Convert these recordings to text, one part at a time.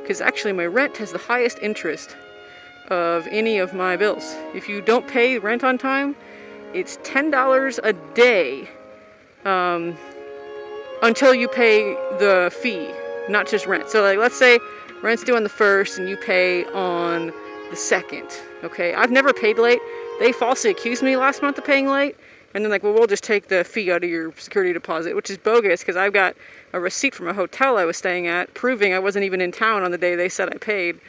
because actually my rent has the highest interest of any of my bills. If you don't pay rent on time, it's $10 a day until you pay the fee, not just rent. So like, let's say rent's due on the 1st and you pay on the 2nd. Okay, I've never paid late. They falsely accused me last month of paying late, and then like, well, we'll just take the fee out of your security deposit, which is bogus because I've got a receipt from a hotel I was staying at proving I wasn't even in town on the day they said I paid.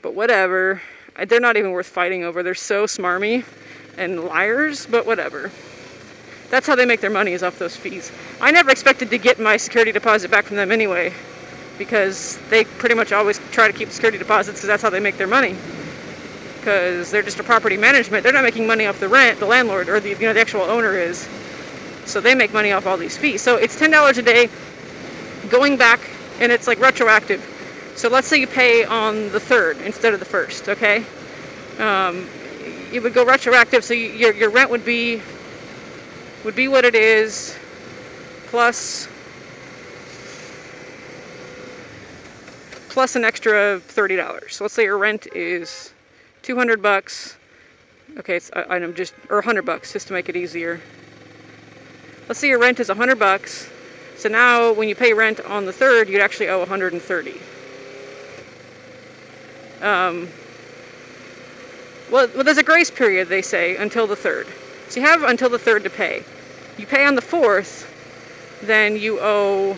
But whatever, they're not even worth fighting over. They're so smarmy and liars, but whatever. That's how they make their money, is off those fees. I never expected to get my security deposit back from them anyway, because they pretty much always try to keep security deposits because that's how they make their money. Because they're just a property management. They're not making money off the rent, the landlord, or the actual owner is. So they make money off all these fees. So it's $10 a day going back, and it's like retroactive. So let's say you pay on the 3rd instead of the 1st, okay? It would go retroactive, so your rent would be what it is, plus an extra $30. So let's say your rent is $200. Okay, I'm just, or $100 just to make it easier. Let's say your rent is $100. So now when you pay rent on the 3rd, you'd actually owe $130. Well, there's a grace period, they say, until the 3rd. So you have until the 3rd to pay. You pay on the 4th, then you owe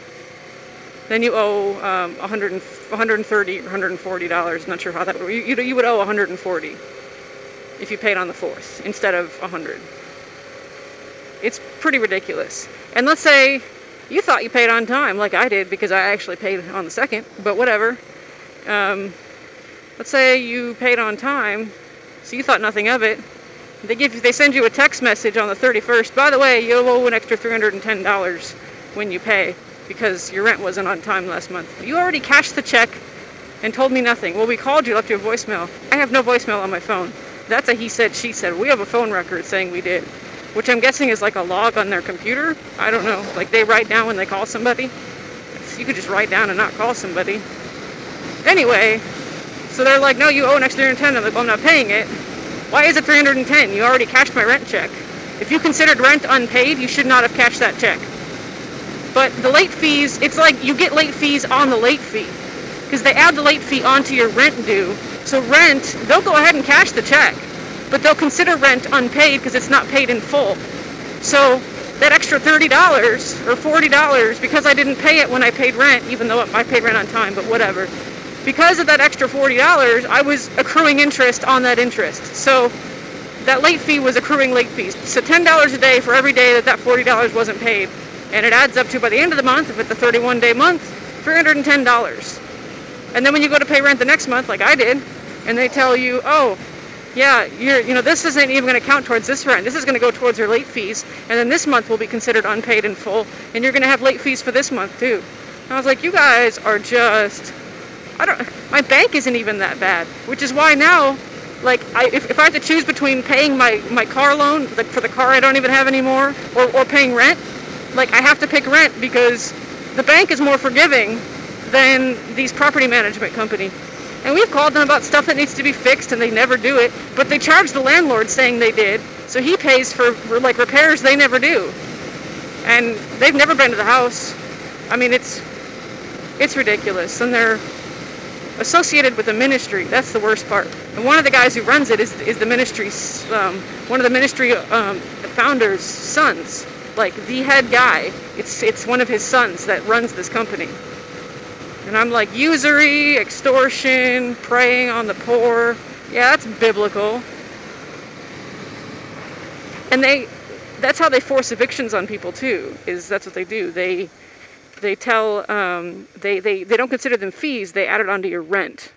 $130 or $140. Not sure how that would work. You would owe $140 if you paid on the 4th instead of $100. It's pretty ridiculous. And let's say you thought you paid on time, like I did, because I actually paid on the 2nd, but whatever. Let's say you paid on time, so you thought nothing of it. They send you a text message on the 31st. By the way, you'll owe an extra $310 when you pay because your rent wasn't on time last month. You already cashed the check and told me nothing. Well, we called you, left you a voicemail. I have no voicemail on my phone. That's a he said, she said. We have a phone record saying we did, which I'm guessing is like a log on their computer. I don't know. Like they write down when they call somebody. You could just write down and not call somebody. Anyway, so they're like, no, you owe an extra $310. I'm like, well, I'm not paying it. Why is it $310? You already cashed my rent check. If you considered rent unpaid, you should not have cashed that check. But the late fees, it's like you get late fees on the late fee. Because they add the late fee onto your rent due. So rent, they'll go ahead and cash the check. But they'll consider rent unpaid because it's not paid in full. So that extra $30 or $40, because I didn't pay it when I paid rent, even though I paid rent on time, but whatever. Because of that extra $40, I was accruing interest on that interest. So that late fee was accruing late fees. So $10 a day for every day that $40 wasn't paid. And it adds up to, by the end of the month, if it's a 31-day month, $310. And then when you go to pay rent the next month, like I did, and they tell you, oh, yeah, this isn't even going to count towards this rent. This is going to go towards your late fees. And then this month will be considered unpaid in full. And you're going to have late fees for this month, too. And I was like, you guys are just... my bank isn't even that bad, which is why now, like, if I have to choose between paying my car loan, like for the car I don't even have anymore, or paying rent, like, I have to pick rent because the bank is more forgiving than these property management company. And we've called them about stuff that needs to be fixed, and they never do it, but they charge the landlord saying they did, so he pays for like, repairs they never do. And they've never been to the house. I mean, it's ridiculous, and they're associated with the ministry. That's the worst part. And one of the guys who runs it is the ministry's, one of the ministry founders' sons. Like, the head guy. It's one of his sons that runs this company. And I'm like, usury, extortion, preying on the poor. Yeah, that's biblical. And that's how they force evictions on people too, that's what they do. They tell, they don't consider them fees, they add it onto your rent.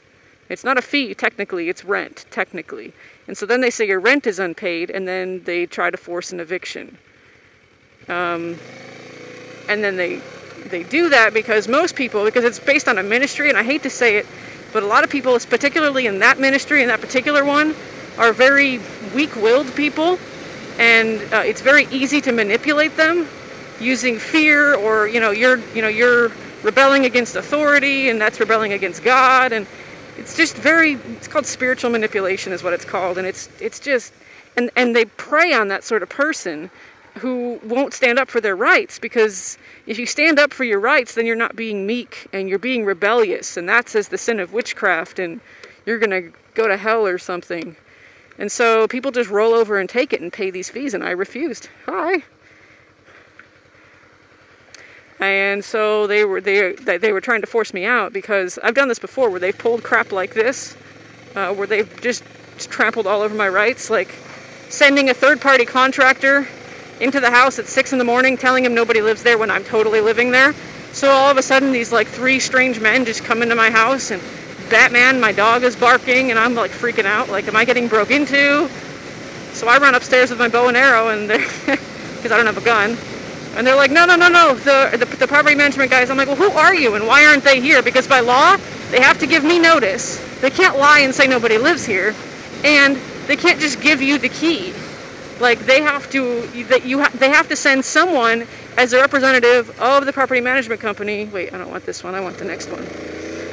It's not a fee, technically, it's rent, technically. And so then they say your rent is unpaid, and then they try to force an eviction. And then they do that because most people, because it's based on a ministry, and I hate to say it, but a lot of people, particularly in that ministry, in that particular one, are very weak-willed people, and it's very easy to manipulate them using fear, or your rebelling against authority, and that's rebelling against God, and it's just it's called spiritual manipulation is what it's called, and it's just, and they prey on that sort of person who won't stand up for their rights, because if you stand up for your rights, then you're not being meek, and you're being rebellious, and that says the sin of witchcraft, and you're gonna go to hell or something. And so people just roll over and take it and pay these fees, and I refused. Hi. And so they were trying to force me out, because I've done this before where they've pulled crap like this, where they've just trampled all over my rights, like sending a third-party contractor into the house at 6 in the morning, telling him nobody lives there when I'm totally living there. So all of a sudden these like 3 strange men just come into my house, and Batman, my dog, is barking, and I'm like freaking out, like, am I getting broke into? So I run upstairs with my bow and arrow, and because I don't have a gun. And they're like, no, the property management guys. I'm like, well, who are you and why aren't they here? Because by law, they have to give me notice. They can't lie and say nobody lives here. And they can't just give you the key. Like, they have to send someone as a representative of the property management company. Wait, I don't want this one. I want the next one.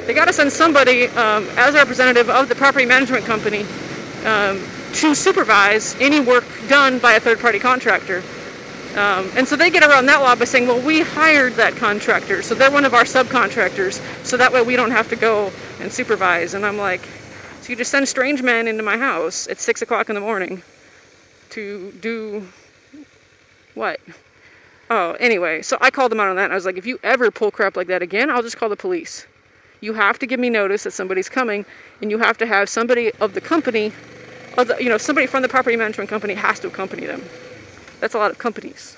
They got to send somebody as a representative of the property management company to supervise any work done by a third-party contractor. And so they get around that law by saying, well, we hired that contractor, so they're one of our subcontractors, so that way we don't have to go and supervise. And I'm like, so you just send strange men into my house at 6 o'clock in the morning to do what? Oh, anyway, so I called them out on that, and I was like, if you ever pull crap like that again, I'll just call the police. You have to give me notice that somebody's coming, and you have to have somebody of the company, somebody from the property management company has to accompany them. That's a lot of companies.